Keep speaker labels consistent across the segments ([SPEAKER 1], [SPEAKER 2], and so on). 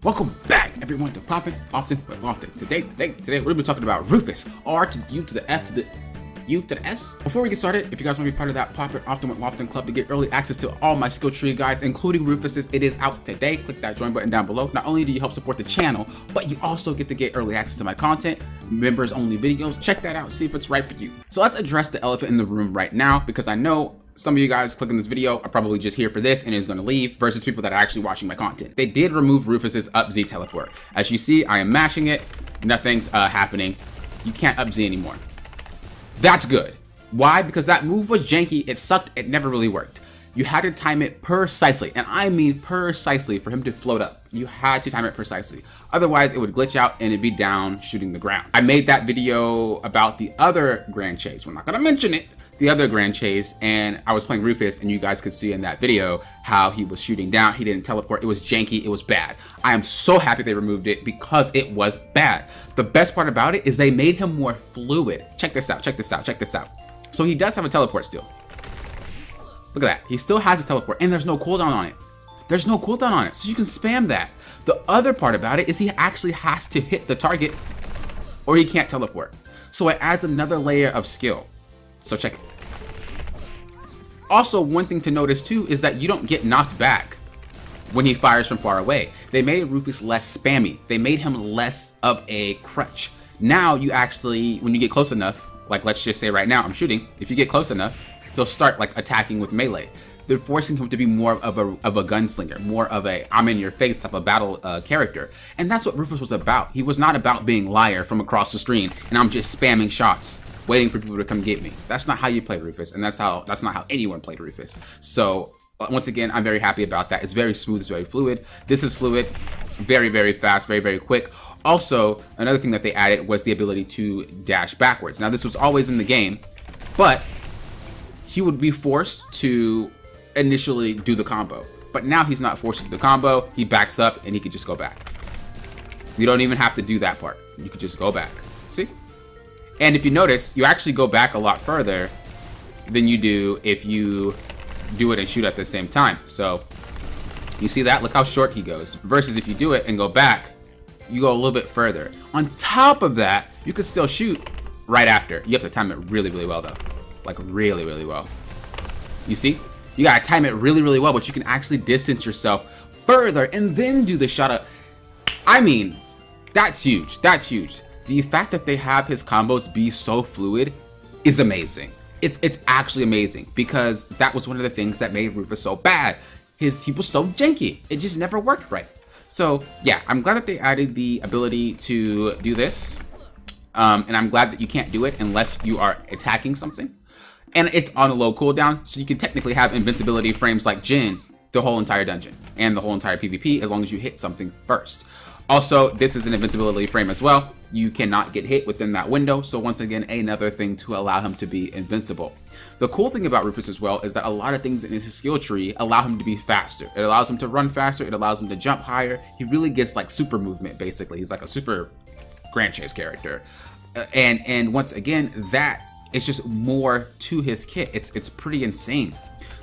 [SPEAKER 1] Welcome back, everyone, to Poppin' Often but Often. Today we're gonna be talking about Rufus, R to the U to the F to the U to the S. Before we get started, if you guys want to be part of that Poppin' Often with Often club to get early access to all my skill tree guides, including Rufus's, it is out today. Click that join button down below. Not only do you help support the channel, but you also get to get early access to my content, members only videos. Check that out, see if it's right for you. So let's address the elephant in the room right now, because I know some of you guys clicking this video are probably just here for this and is going to leave versus people that are actually watching my content. They did remove Rufus's up Z teleport. As you see, I am mashing it. Nothing's happening. You can't up Z anymore. That's good. Why? Because that move was janky. It sucked. It never really worked. You had to time it precisely, and I mean precisely, for him to float up. You had to time it precisely. Otherwise, it would glitch out and it'd be down shooting the ground. I made that video about the other Grand Chase. We're not going to mention it. The other Grand Chase, and I was playing Rufus, and you guys could see in that video how he was shooting down. He didn't teleport. It was janky. It was bad. I am so happy they removed it because it was bad. The best part about it is they made him more fluid. Check this out. Check this out. Check this out. So he does have a teleport still. Look at that. He still has his teleport, and there's no cooldown on it. There's no cooldown on it, so you can spam that. The other part about it is he actually has to hit the target or he can't teleport. So it adds another layer of skill. So check it. Also, one thing to notice too is that you don't get knocked back when he fires from far away. They made Rufus less spammy. They made him less of a crutch. Now you actually, when you get close enough, like let's just say right now I'm shooting, if you get close enough, he'll start like attacking with melee. They're forcing him to be more of a gunslinger, more of a I'm in your face type of battle character. And that's what Rufus was about. He was not about being liar from across the screen and I'm just spamming shots, waiting for people to come get me. That's not how you play Rufus, and that's not how anyone played Rufus. So once again, I'm very happy about that. It's very smooth, it's very fluid. This is fluid, very, very fast, very, very quick. Also, another thing that they added was the ability to dash backwards. Now, this was always in the game, but he would be forced to initially do the combo. But now he's not forced to do the combo. He backs up and he can just go back. You don't even have to do that part. You could just go back. See? And if you notice, you actually go back a lot further than you do if you do it and shoot at the same time. So you see that? Look how short he goes. Versus if you do it and go back, you go a little bit further. On top of that, you could still shoot right after. You have to time it really, really well though. Like really, really well. You see? You gotta time it really, really well, but you can actually distance yourself further and then do the shot up. I mean, that's huge. That's huge. The fact that they have his combos be so fluid is amazing. It's actually amazing, because that was one of the things that made Rufus so bad. He was so janky. It just never worked right. So yeah, I'm glad that they added the ability to do this. And I'm glad that you can't do it unless you are attacking something. And it's on a low cooldown, so you can technically have invincibility frames like Jin the whole entire dungeon and the whole entire PvP as long as you hit something first. Also, this is an invincibility frame as well. You cannot get hit within that window, so once again, another thing to allow him to be invincible. The cool thing about Rufus as well is that a lot of things in his skill tree allow him to be faster. It allows him to run faster, it allows him to jump higher. He really gets like super movement, basically. He's like a super Grand Chase character. And once again, that is just more to his kit. It's pretty insane.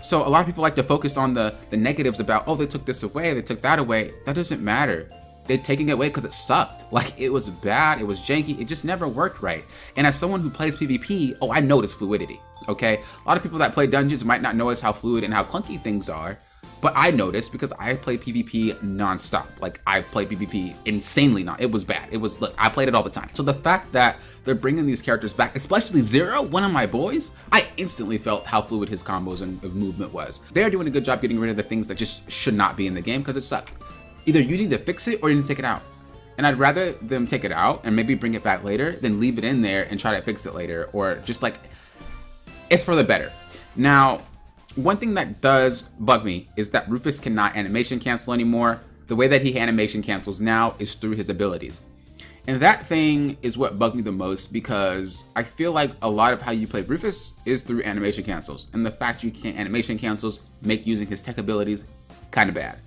[SPEAKER 1] So a lot of people like to focus on the negatives about, oh, they took this away, they took that away. That doesn't matter. They're taking it away because it sucked. Like, it was bad, it was janky, it just never worked right. And as someone who plays PvP, oh, I notice fluidity, okay? A lot of people that play dungeons might not notice how fluid and how clunky things are, but I noticed because I play PvP non-stop. Like, I play PvP insanely it was bad. It was, look, I played it all the time. So the fact that they're bringing these characters back, especially Zero, one of my boys, I instantly felt how fluid his combos and movement was. They're doing a good job getting rid of the things that just should not be in the game because it sucked. Either you need to fix it or you need to take it out. And I'd rather them take it out and maybe bring it back later than leave it in there and try to fix it later, or just like, it's for the better. Now, one thing that does bug me is that Rufus cannot animation cancel anymore. The way that he animation cancels now is through his abilities. And that thing is what bugged me the most, because I feel like a lot of how you play Rufus is through animation cancels. And the fact you can't animation cancels make using his tech abilities kind of bad.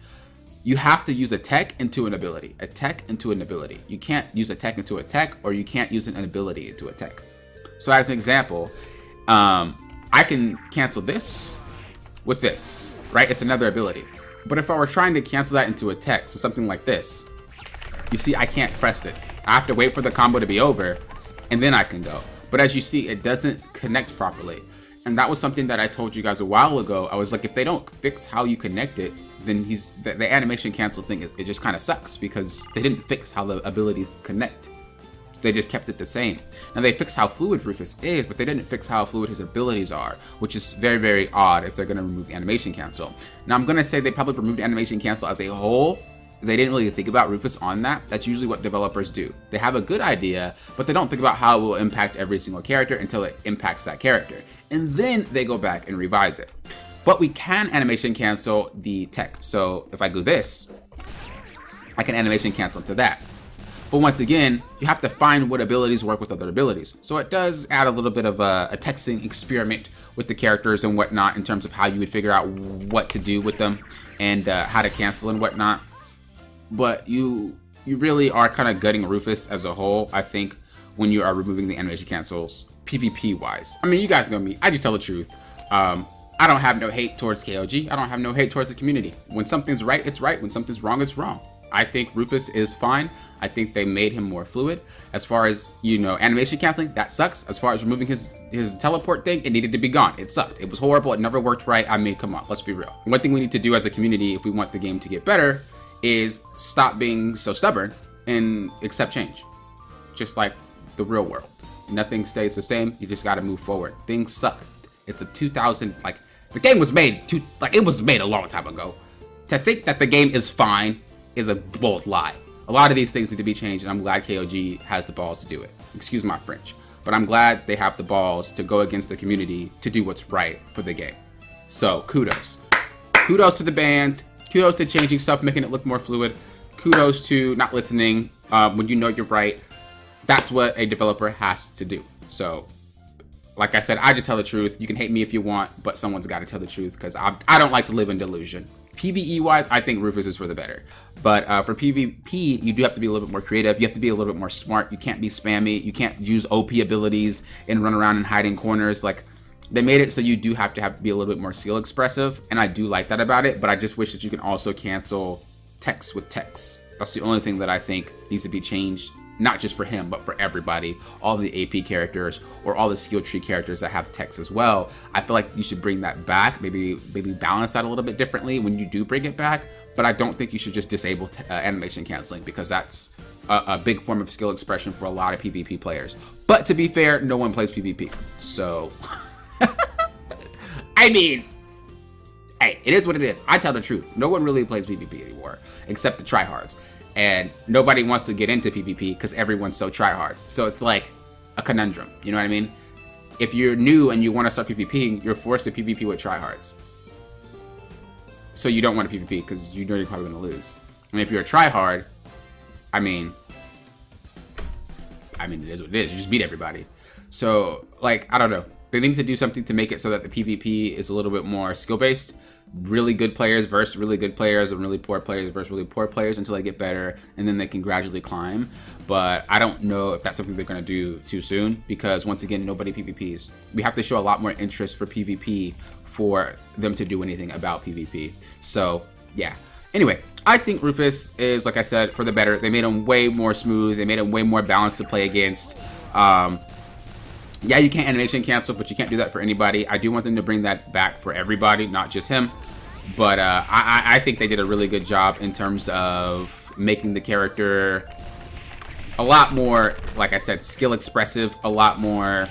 [SPEAKER 1] You have to use a tech into an ability, a tech into an ability. You can't use a tech into a tech, or you can't use an ability into a tech. So as an example, I can cancel this with this, right? It's another ability. But if I were trying to cancel that into a tech, so something like this, You see, I can't press it. I have to wait for the combo to be over, and then I can go. But as you see, it doesn't connect properly. And that was something that I told you guys a while ago. I was like, if they don't fix how you connect it, then the animation cancel thing, it just kind of sucks because they didn't fix how the abilities connect. They just kept it the same. Now they fixed how fluid Rufus is, but they didn't fix how fluid his abilities are, which is very, very odd if they're going to remove the animation cancel. Now I'm going to say they probably removed animation cancel as a whole. They didn't really think about Rufus on that. That's usually what developers do. They have a good idea, but they don't think about how it will impact every single character until it impacts that character. And then they go back and revise it. But we can animation cancel the tech. So if I do this, I can animation cancel to that. But once again, you have to find what abilities work with other abilities. So it does add a little bit of a texting experiment with the characters and whatnot in terms of how you would figure out what to do with them and how to cancel and whatnot. But you really are kind of gutting Rufus as a whole, I think, when you are removing the animation cancels PvP wise. I mean, you guys know me. I just tell the truth. I don't have no hate towards KOG. I don't have no hate towards the community. When something's right, it's right. When something's wrong, it's wrong. I think Rufus is fine. I think they made him more fluid. As far as, you know, animation canceling, that sucks. As far as removing his teleport thing, it needed to be gone. It sucked. It was horrible. It never worked right. I mean, come on, let's be real. One thing we need to do as a community if we want the game to get better is stop being so stubborn and accept change. Just like the real world. Nothing stays the same. You just got to move forward. Things suck. It's a 2000, like, the game was made, it was made a long time ago. To think that the game is fine is a bold lie. A lot of these things need to be changed, and I'm glad KOG has the balls to do it. Excuse my French. But I'm glad they have the balls to go against the community to do what's right for the game. So, kudos. Kudos to the band. Kudos to changing stuff, making it look more fluid. Kudos to not listening when you know you're right. That's what a developer has to do. So, like I said, I just tell the truth. You can hate me if you want, but someone's got to tell the truth because I don't like to live in delusion. PvE-wise, I think Rufus is for the better. But for PvP, you do have to be a little bit more creative. You have to be a little bit more smart. You can't be spammy. You can't use OP abilities and run around and hide in corners. Like, they made it so you do have to be a little bit more skill expressive, and I do like that about it, but I just wish that you can also cancel text with text. That's the only thing that I think needs to be changed. Not just for him, but for everybody, all the AP characters or all the skill tree characters that have text as well. I feel like you should bring that back, maybe balance that a little bit differently when you do bring it back, but I don't think you should just disable animation canceling because that's a big form of skill expression for a lot of PvP players. But to be fair, no one plays PvP, so I mean, hey, it is what it is. I tell the truth. No one really plays PvP anymore, except the tryhards. And nobody wants to get into PvP because everyone's so tryhard. So it's like a conundrum, you know what I mean? If you're new and you want to start PvPing, you're forced to PvP with tryhards. So you don't want to PvP because you know you're probably going to lose. And if you're a tryhard, I mean, it is what it is. You just beat everybody. So, like, I don't know. They need to do something to make it so that the PvP is a little bit more skill-based. Really good players versus really good players, and really poor players versus really poor players until they get better, and then they can gradually climb. But I don't know if that's something they're going to do too soon, because once again, nobody PvPs. We have to show a lot more interest for PvP for them to do anything about PvP. So, yeah. Anyway, I think Rufus is, like I said, for the better. They made him way more smooth. They made him way more balanced to play against. Yeah, you can't animation cancel, but you can't do that for anybody. I do want them to bring that back for everybody, not just him. But I think they did a really good job in terms of making the character a lot more, like I said, skill expressive, a lot more,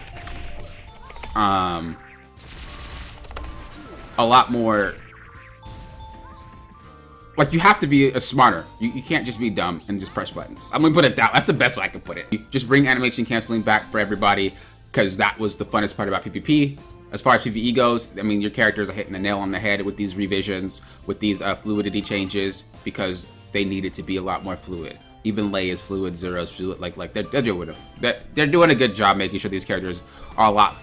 [SPEAKER 1] like, you have to be a smarter. You can't just be dumb and just press buttons. I'm gonna put it down. That's the best way I can put it. Just bring animation canceling back for everybody, because that was the funnest part about PvP. As far as PvE goes, I mean, your characters are hitting the nail on the head with these revisions, with these fluidity changes, because they needed to be a lot more fluid. Even Lei is fluid, Zero's fluid. Like they're doing a good job making sure these characters are a lot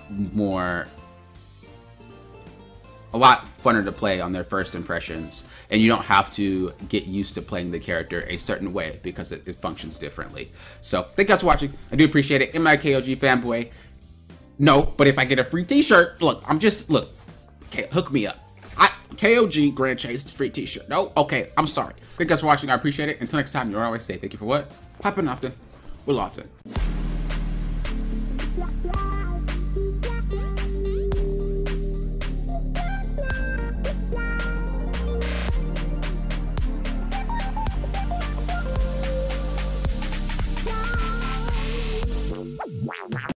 [SPEAKER 1] funner to play on their first impressions, and you don't have to get used to playing the character a certain way because it functions differently. So thank you guys for watching. I do appreciate it. Am I a KOG fanboy? No, but if I get a free t-shirt, look, okay, hook me up. KOG Grand Chase free t-shirt. No? Okay, I'm sorry. Thank you guys for watching. I appreciate it. Until next time, you're always safe. Thank you for what? Popping often. Will often.